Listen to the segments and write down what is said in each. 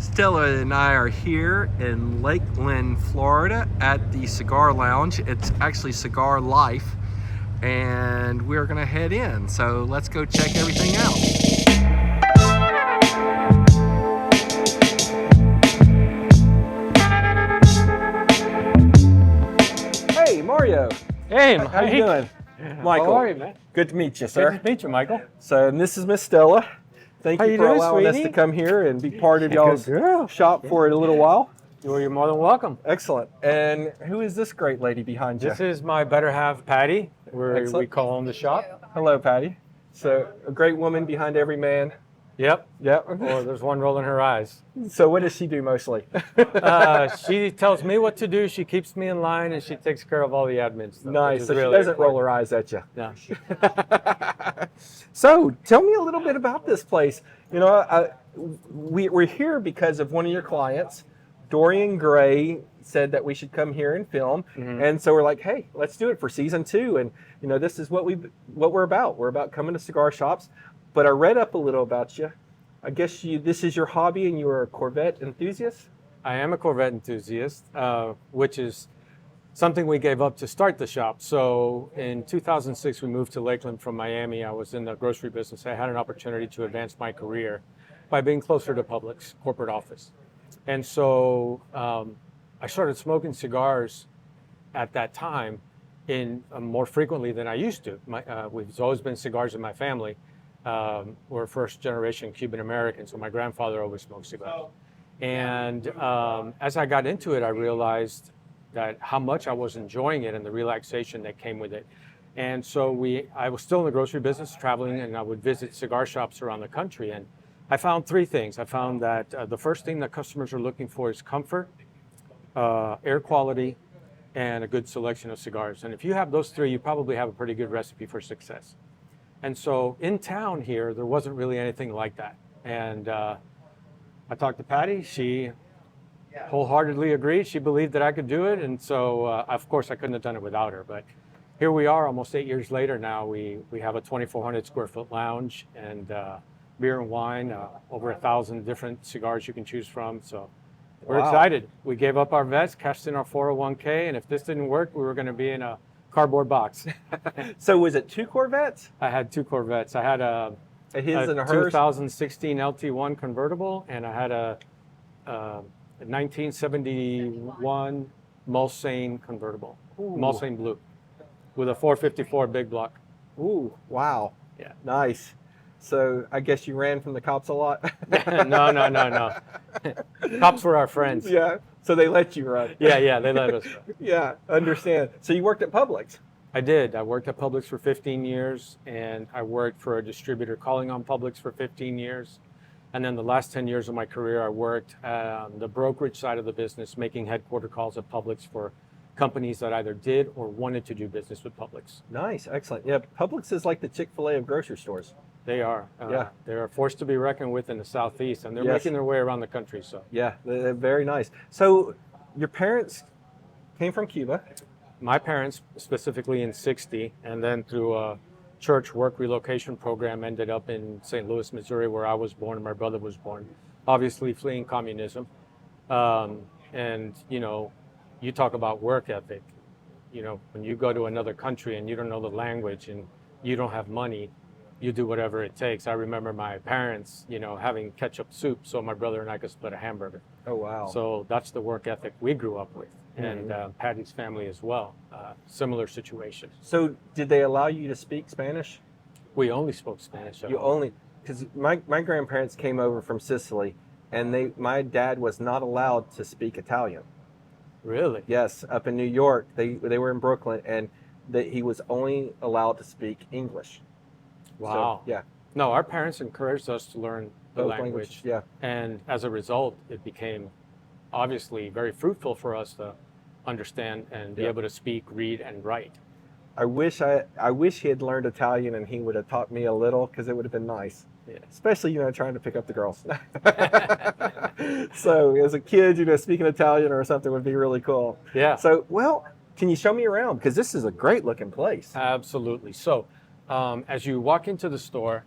Stella and I are here in Lakeland, Florida at the Cigar Lounge. It's actually Cigar Life, and we're gonna head in. So let's go check everything out. Hey, Mario. Hey, How you doing? Michael. How are you, man? Good to meet you, sir. Good to meet you, Michael. So, and this is Miss Stella. Thank How you you for doing, allowing us sweetie? to come here and be part of y'all's Good girl. shop for a little while. You're more than welcome. Excellent. And who is this great lady behind you? This is my better half, Patty. We Excellent. call him the shop. Hello, Patty. So, a great woman behind every man. Yep. Yep. Or there's one rolling her eyes. So, what does she do mostly? She tells me what to do. She keeps me in line, and she takes care of all the admin stuff. Nice. which is So, really she doesn't important. roll her eyes at you. No. So, tell me a little bit about this place. You know, we're here because of one of your clients. Dorian Gray said that we should come here and film, and so we're like, hey, let's do it for season 2. And you know, this is what we're about. We're about coming to cigar shops. But I read up a little about you. I guess this is your hobby, and you are a Corvette enthusiast. I am a Corvette enthusiast, which is something we gave up to start the shop. So in 2006, we moved to Lakeland from Miami. I was in the grocery business. I had an opportunity to advance my career by being closer to Publix corporate office. And so I started smoking cigars at that time more frequently than I used to. We've always been cigars in my family. We're first generation Cuban American, so my grandfather always smoked cigars. And as I got into it, I realized that how much I was enjoying it and the relaxation that came with it. And so I was still in the grocery business, traveling, and I would visit cigar shops around the country. And I found 3 things. I found that the first thing that customers are looking for is comfort, air quality, and a good selection of cigars. And if you have those 3, you probably have a pretty good recipe for success. And so in town here, there wasn't really anything like that. And I talked to Patty. She wholeheartedly agreed. She believed that I could do it. And so, of course, I couldn't have done it without her. But here we are almost 8 years later now. We have a 2,400 square foot lounge and beer and wine, over 1,000 different cigars you can choose from. So we're excited. We gave up our vets, cashed in our 401k. And if this didn't work, we were going to be in a cardboard box. So, was it 2 Corvettes? I had 2 Corvettes. I had a His and hers. 2016 LT1 convertible, and I had a 1971 Mulsanne convertible, Mulsanne blue, with a 454 big block. Ooh, wow. Yeah. Nice. So, I guess you ran from the cops a lot? No. Cops were our friends. Yeah. So they let you run. Yeah, they let us run. Yeah, understand. So you worked at Publix. I did. I worked at Publix for 15 years, and I worked for a distributor calling on Publix for 15 years. And then the last 10 years of my career, I worked on the brokerage side of the business, making headquarter calls at Publix for companies that either did or wanted to do business with Publix. Nice, excellent. Yeah, Publix is like the Chick-fil-A of grocery stores. They are. Yeah. They're a force to be reckoned with in the Southeast, and they're Yes. making their way around the country. So Yeah, they're very nice. So your parents came from Cuba. my parents, specifically in '60, and then through a church work relocation program, ended up in St. Louis, Missouri, where I was born and my brother was born, obviously fleeing communism. And, you know, you talk about work ethic. You know, when you go to another country and you don't know the language and you don't have money, you do whatever it takes. I remember my parents, you know, having ketchup soup so my brother and I could split a hamburger. Oh, wow. So that's the work ethic we grew up with. And Patty's family as well, similar situation. So did they allow you to speak Spanish? We only spoke Spanish. You only, because my grandparents came over from Sicily, and my dad was not allowed to speak Italian. Really? Yes, up in New York, they were in Brooklyn, and he was only allowed to speak English. Wow. So, yeah. No, our parents encouraged us to learn the Both language. languages, yeah. And as a result, it became obviously very fruitful for us to understand and be able to speak, read, and write. I wish he had learned Italian and he would have taught me a little, because it would have been nice. Yeah. Especially, you know, trying to pick up the girls. So as a kid, you know, speaking Italian or something would be really cool. Yeah. So, well, can you show me around? Because this is a great looking place. Absolutely. So as you walk into the store,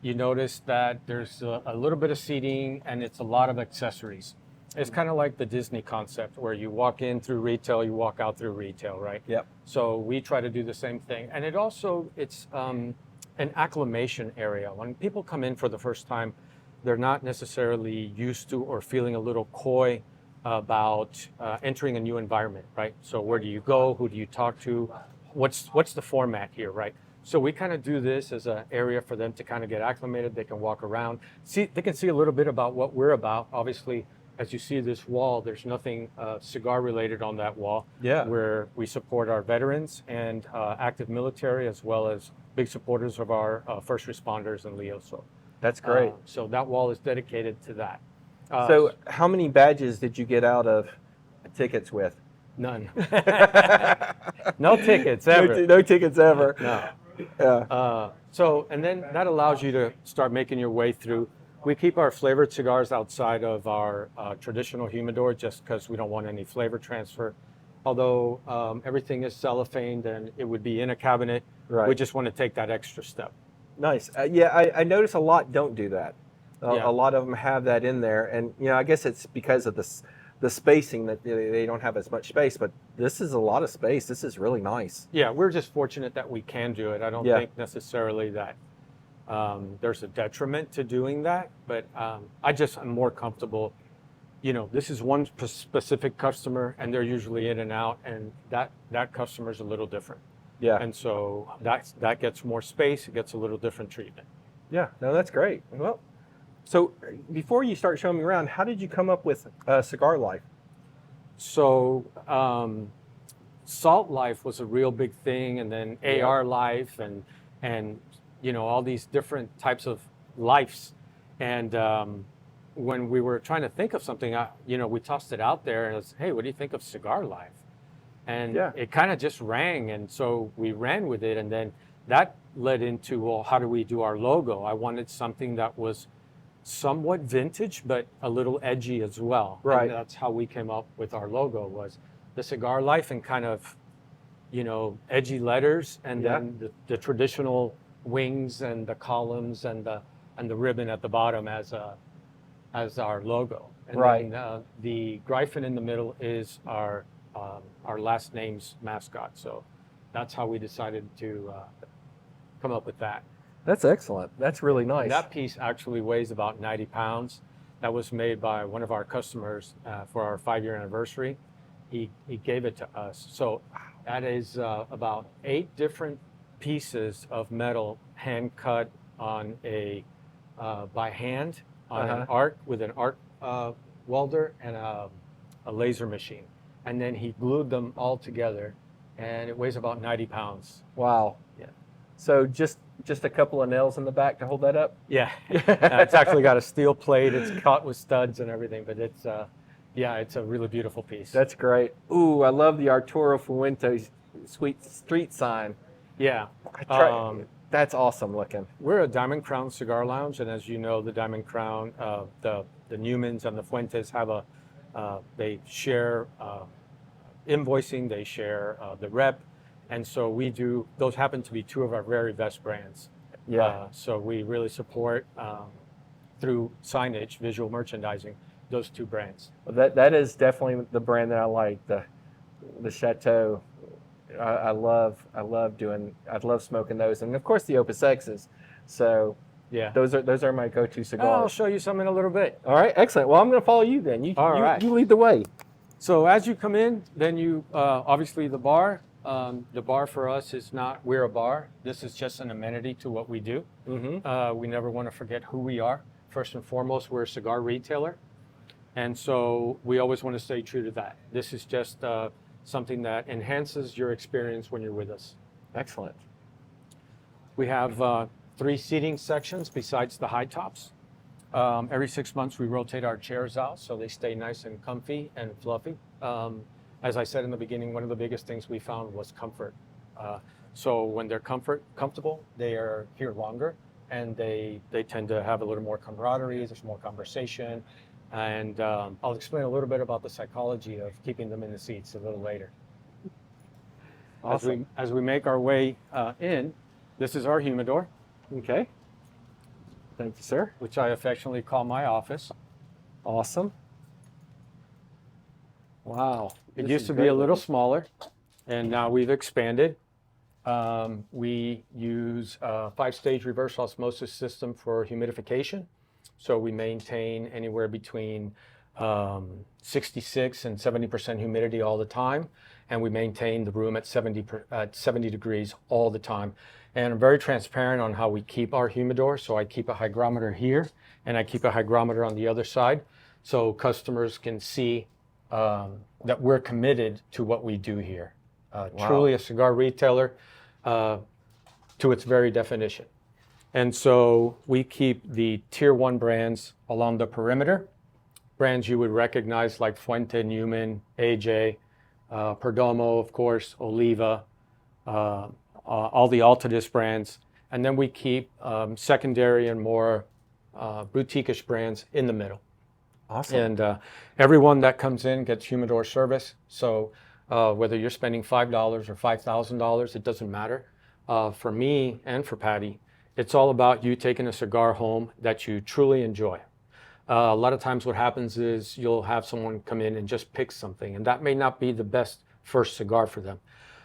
you notice that there's a little bit of seating and it's a lot of accessories. It's kind of like the Disney concept where you walk in through retail, you walk out through retail, right? Yep. So we try to do the same thing. And it's an acclimation area. When people come in for the first time, they're not necessarily used to or feeling a little coy about entering a new environment, right? So where do you go? Who do you talk to? What's the format here, right? So we kind of do this as an area for them to kind of get acclimated. They can walk around, they can see a little bit about what we're about. Obviously, as you see this wall, there's nothing cigar related on that wall. Yeah. Where we support our veterans and active military, as well as big supporters of our first responders and Leo. So That's great. So that wall is dedicated to that. So how many badges did you get out of tickets with? None. No tickets ever. No tickets ever. No. Yeah. So, and then that allows you to start making your way through. We keep our flavored cigars outside of our traditional humidor just because we don't want any flavor transfer. Although everything is cellophaned and it would be in a cabinet, Right. we just want to take that extra step. Nice. Yeah, I notice a lot don't do that. Yeah. A lot of them have that in there, and I guess it's because of the spacing that they don't have as much space. But this is a lot of space. This is really nice. Yeah, we're just fortunate that we can do it. I don't Yeah. think necessarily that there's a detriment to doing that, but I just am more comfortable. This is one specific customer, and they're usually in and out, and that customer's a little different. Yeah. And so that gets more space. It gets a little different treatment. Yeah. No, that's great. Well, so before you start showing me around, how did you come up with Cigar Life? So Salt Life was a real big thing, and then AR Life, and all these different types of lives. And when we were trying to think of something, we tossed it out there, and it was, hey, what do you think of Cigar Life? And it kind of just rang, and so we ran with it, and then that led into, well, how do we do our logo? I wanted something that was somewhat vintage, but a little edgy as well. Right. And that's how we came up with our logo, was the Cigar Life and kind of, edgy letters, and then the traditional wings and the columns and the ribbon at the bottom as our logo. And Right. then the Gryphon in the middle is our last name's mascot. So that's how we decided to come up with that. That's excellent. That's really nice. That piece actually weighs about 90 pounds. That was made by one of our customers for our 5-year anniversary. He gave it to us. So that is about 8 different pieces of metal hand cut on by hand on an arc with an arc welder and a laser machine. And then he glued them all together, and it weighs about 90 pounds. Wow. Yeah. So just a couple of nails in the back to hold that up? Yeah. It's actually got a steel plate. It's caught with studs and everything, but it's a really beautiful piece. That's great. Ooh, I love the Arturo Fuente sweet street sign. Yeah. That's awesome looking. We're a Diamond Crown cigar lounge, and as you know, the Diamond Crown, the Newmans and the Fuentes have they share invoicing, they share the rep, and so we do. Those happen to be 2 of our very best brands. Yeah. So we really support through signage, visual merchandising, those 2 brands. Well, that is definitely the brand that I like. The Chateau. I love smoking those, and of course the Opus X's. So Yeah. those are my go-to cigars. I'll show you some in a little bit. All right, excellent. Well, I'm going to follow you then. You lead the way. So as you come in, then you obviously the bar. The bar for us is not we're a bar. This is just an amenity to what we do. Mm-hmm. We never want to forget who we are. First and foremost, we're a cigar retailer, and so we always want to stay true to that. This is just something that enhances your experience when you're with us. Excellent. We have 3 seating sections besides the high tops. Every 6 months we rotate our chairs out so they stay nice and comfy and fluffy. As I said in the beginning, one of the biggest things we found was comfort. So when they're comfortable, they are here longer, and they tend to have a little more camaraderie, there's more conversation. And I'll explain a little bit about the psychology of keeping them in the seats a little later. Awesome. As we make our way in, this is our humidor. Okay. Thank you, sir. which I affectionately call my office. Awesome. Wow. It This used is to be great a little looking. smaller, and now we've expanded. We use a 5-stage reverse osmosis system for humidification. So we maintain anywhere between 66 and 70% humidity all the time. And we maintain the room at 70 degrees all the time. And I'm very transparent on how we keep our humidor. So I keep a hygrometer here and I keep a hygrometer on the other side. So customers can see that we're committed to what we do here. Truly a cigar retailer to its very definition. And so we keep the tier 1 brands along the perimeter, brands you would recognize like Fuente, Newman, AJ, Perdomo, of course, Oliva, all the Altadis brands. And then we keep secondary and more boutique-ish brands in the middle. Awesome. And everyone that comes in gets humidor service. So whether you're spending $5 or $5,000, it doesn't matter. For me and for Patty, it's all about you taking a cigar home that you truly enjoy. A lot of times what happens is you'll have someone come in and just pick something, and that may not be the best first cigar for them.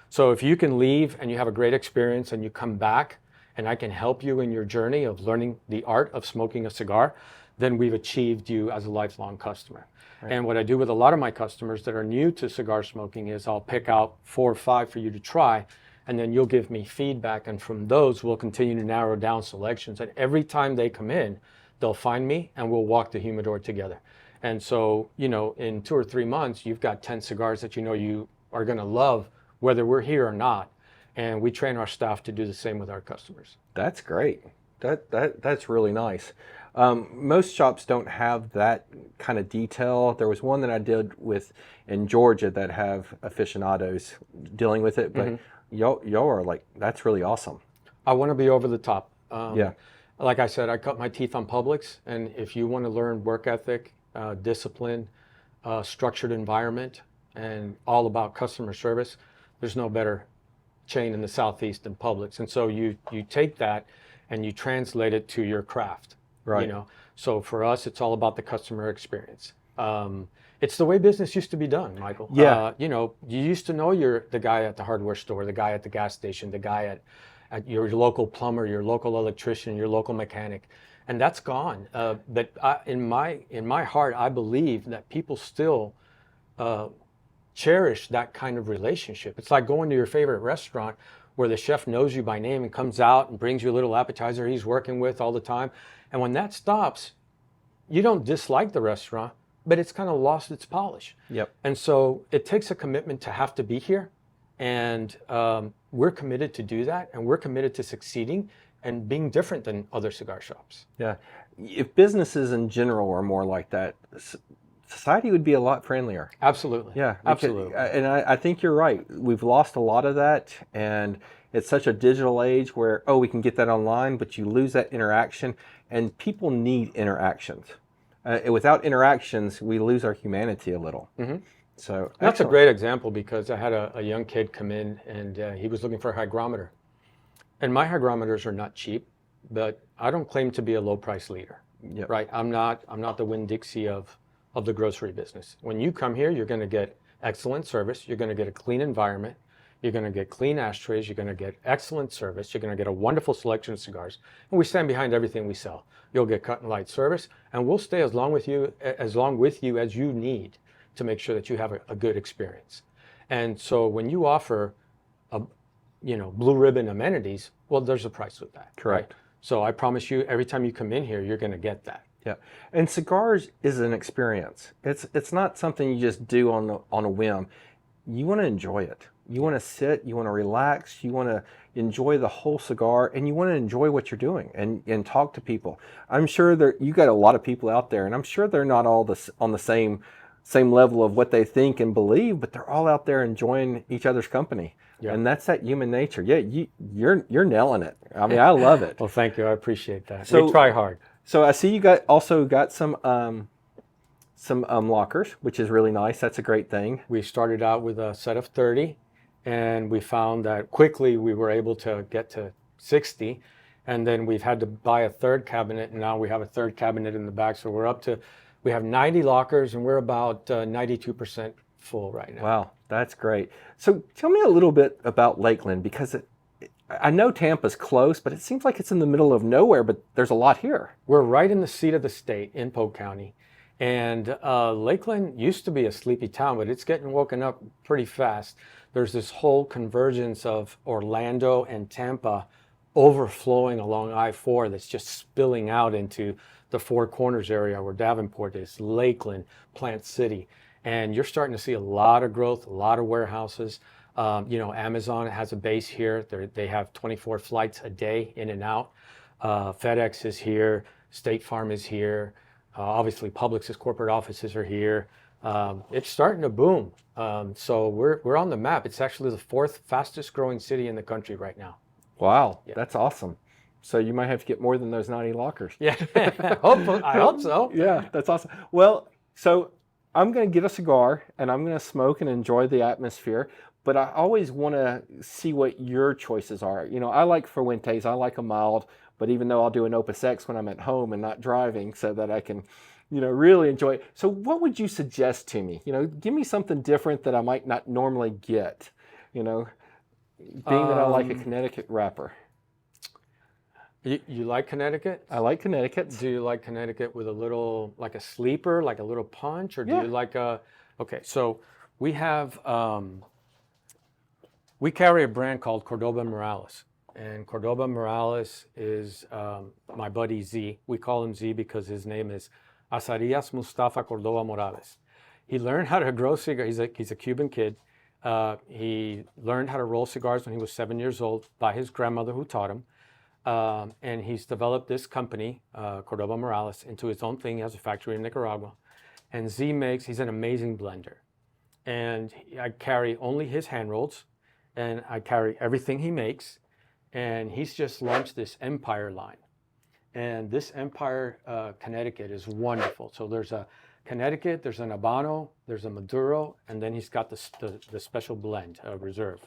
So if you can leave and you have a great experience and you come back and I can help you in your journey of learning the art of smoking a cigar, then we've achieved you as a lifelong customer. Right. And what I do with a lot of my customers that are new to cigar smoking is I'll pick out 4 or 5 for you to try, and then you'll give me feedback, and from those we'll continue to narrow down selections. And every time they come in, they'll find me and we'll walk the humidor together. And so, you know, in 2 or 3 months, you've got 10 cigars that you know you are gonna love, whether we're here or not. And we train our staff to do the same with our customers. That's great. That's really nice. Most shops don't have that kind of detail. There was one that I did with in Georgia that have aficionados dealing with it, but y'all are like, that's really awesome. I want to be over the top. Yeah. Like I said, I cut my teeth on Publix, and if you want to learn work ethic, discipline, structured environment, and all about customer service, there's no better chain in the Southeast than Publix. And so you take that and you translate it to your craft. Right. You know, so for us, it's all about the customer experience. It's the way business used to be done, Michael. Yeah. You know, you used to know you're the guy at the hardware store, the guy at the gas station, the guy at your local plumber, your local electrician, your local mechanic, and that's gone. But in my heart, I believe that people still cherish that kind of relationship. It's like going to your favorite restaurant where the chef knows you by name and comes out and brings you a little appetizer he's working with all the time. And when that stops, you don't dislike the restaurant, but it's kind of lost its polish. Yep. And so it takes a commitment to have to be here. And we're committed to do that. And we're committed to succeeding and being different than other cigar shops. Yeah. If businesses in general are more like that, society would be a lot friendlier. Absolutely. Yeah, absolutely. And I think you're right. We've lost a lot of that, and it's such a digital age where, oh, we can get that online, but you lose that interaction, and people need interactions. Without interactions, we lose our humanity a little. Mm-hmm. So that's a great example, because I had a young kid come in and he was looking for a hygrometer. And my hygrometers are not cheap, but I don't claim to be a low price leader. Yep. Right? I'm not the Winn-Dixie of the grocery business. When you come here, you're going to get excellent service. You're going to get a clean environment. You're going to get clean ashtrays. You're going to get excellent service. You're going to get a wonderful selection of cigars. And we stand behind everything we sell. You'll get cut and light service, and we'll stay as long with you as you need to make sure that you have a good experience. And so when you offer blue ribbon amenities, well, there's a price with that. Correct. Right? So I promise you, every time you come in here, you're going to get that. Yeah, and cigars is an experience. It's not something you just do on a whim. You want to enjoy it. You want to sit. You want to relax. You want to enjoy the whole cigar, and you want to enjoy what you're doing and talk to people. I'm sure you got a lot of people out there, and I'm sure they're not all on the same level of what they think and believe, but they're all out there enjoying each other's company. Yeah. And that's that human nature. Yeah, you're nailing it. I mean, I love it. Well, thank you. I appreciate that. So, we try hard. So I see you also got some lockers, which is really nice. That's a great thing. We started out with a set of 30, and we found that quickly we were able to get to 60, And then we've had to buy a third cabinet, and now we have a third cabinet in the back. So we have 90 lockers, and we're about 92% full right now. Wow, that's great. So tell me a little bit about Lakeland, because I know Tampa's close, but it seems like it's in the middle of nowhere, but there's a lot here. We're right in the seat of the state in Polk County. And Lakeland used to be a sleepy town, but it's getting woken up pretty fast. There's this whole convergence of Orlando and Tampa overflowing along I-4 that's just spilling out into the Four Corners area where Davenport is, Lakeland, Plant City. And you're starting to see a lot of growth, a lot of warehouses. Amazon has a base here. They have 24 flights a day in and out. FedEx is here. State Farm is here. Obviously, Publix's corporate offices are here. It's starting to boom. So we're on the map. It's actually the fourth fastest growing city in the country right now. Wow, yeah. That's awesome. So you might have to get more than those 90 lockers. Yeah, I hope so. Yeah, that's awesome. Well, so I'm going to get a cigar and I'm going to smoke and enjoy the atmosphere. But I always want to see what your choices are. You know, I like Fuentes. I like a mild. But even though I'll do an Opus X when I'm at home and not driving so that I can, really enjoy it. So what would you suggest to me? Give me something different that I might not normally get, being that I like a Connecticut wrapper. You like Connecticut? I like Connecticut. Do you like Connecticut with a little, like a sleeper, like a little punch? Or do you like okay, so we have, we carry a brand called Cordoba Morales. And Cordoba Morales is my buddy Z. We call him Z because his name is Azarias Mustafa Cordoba Morales. He learned how to grow cigars. He's a Cuban kid. He learned how to roll cigars when he was 7 years old by his grandmother who taught him. And he's developed this company, Cordoba Morales, into his own thing. He has a factory in Nicaragua. And he's an amazing blender. And I carry only his hand rolls, and I carry everything he makes. And he's just launched this Empire line. And this Empire Connecticut is wonderful. So there's a Connecticut, there's an Habano, there's a Maduro, and then he's got the special blend, Reserve.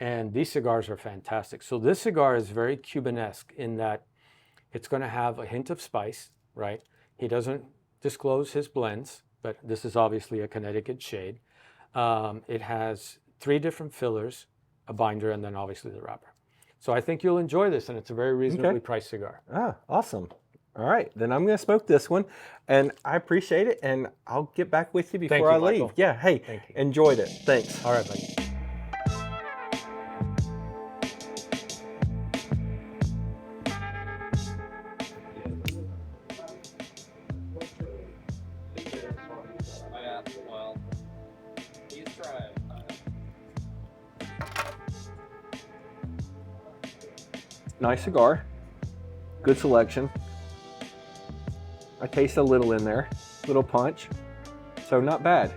And these cigars are fantastic. So this cigar is very Cubanesque in that it's going to have a hint of spice, right? He doesn't disclose his blends, but this is obviously a Connecticut shade. It has 3 different fillers, a binder, and then obviously the wrapper. So I think you'll enjoy this, and it's a very reasonably priced cigar. Ah, awesome. All right, then I'm going to smoke this one, and I appreciate it, and I'll get back with you before I leave. Michael. Yeah, hey, enjoyed it. Thanks. All right, buddy. Nice cigar, good selection. I taste a little in there, little punch, so not bad.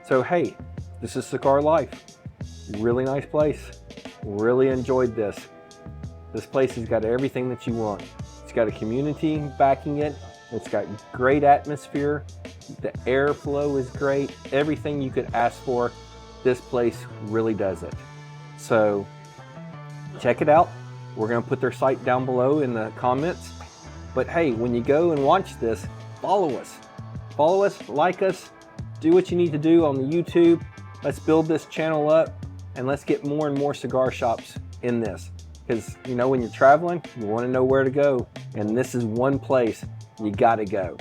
So hey, this is Cigar Life. Really nice place. Really enjoyed this. This place has got everything that you want. It's got a community backing it. It's got great atmosphere. The airflow is great. Everything you could ask for, this place really does it. So check it out. We're going to put their site down below in the comments. But hey, when you go and watch this, follow us. Follow us, like us, do what you need to do on the YouTube. Let's build this channel up and let's get more and more cigar shops in this. Because when you're traveling, you want to know where to go. And this is one place you got to go.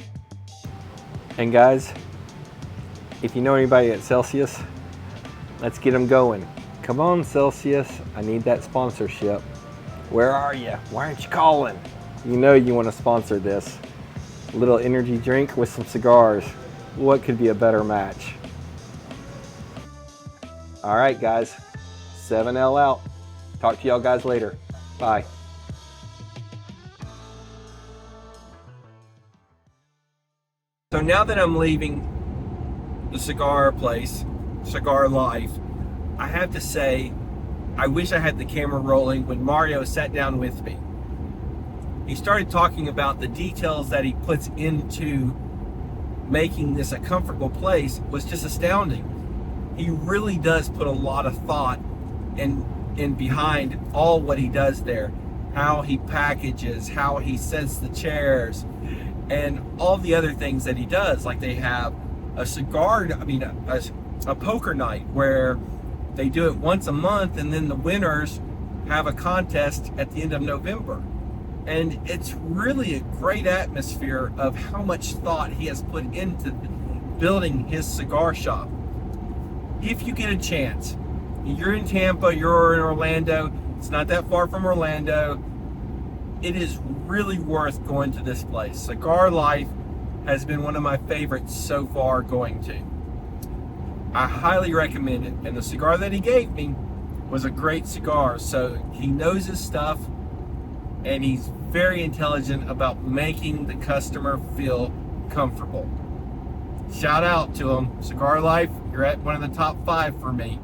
And guys, if you know anybody at Celsius, let's get them going. Come on, Celsius, I need that sponsorship. Where are you? Why aren't you calling? You know you want to sponsor this. A little energy drink with some cigars. What could be a better match? All right, guys. 7L out. Talk to y'all guys later. Bye. So now that I'm leaving the cigar place, Cigar Life, I have to say, I wish I had the camera rolling when Mario sat down with me. He started talking about the details that he puts into making this a comfortable place was just astounding. He really does put a lot of thought in behind all what he does there. how he packages, how he sets the chairs, and all the other things that he does. Like they have a poker night where they do it once a month, and then the winners have a contest at the end of November. And it's really a great atmosphere of how much thought he has put into building his cigar shop. If you get a chance, you're in Tampa, you're in Orlando, it's not that far from Orlando, it is really worth going to this place. Cigar Life has been one of my favorites so far going to. I highly recommend it. And the cigar that he gave me was a great cigar. So he knows his stuff, and he's very intelligent about making the customer feel comfortable. Shout out to him. Cigar Life, you're at one of the top 5 for me.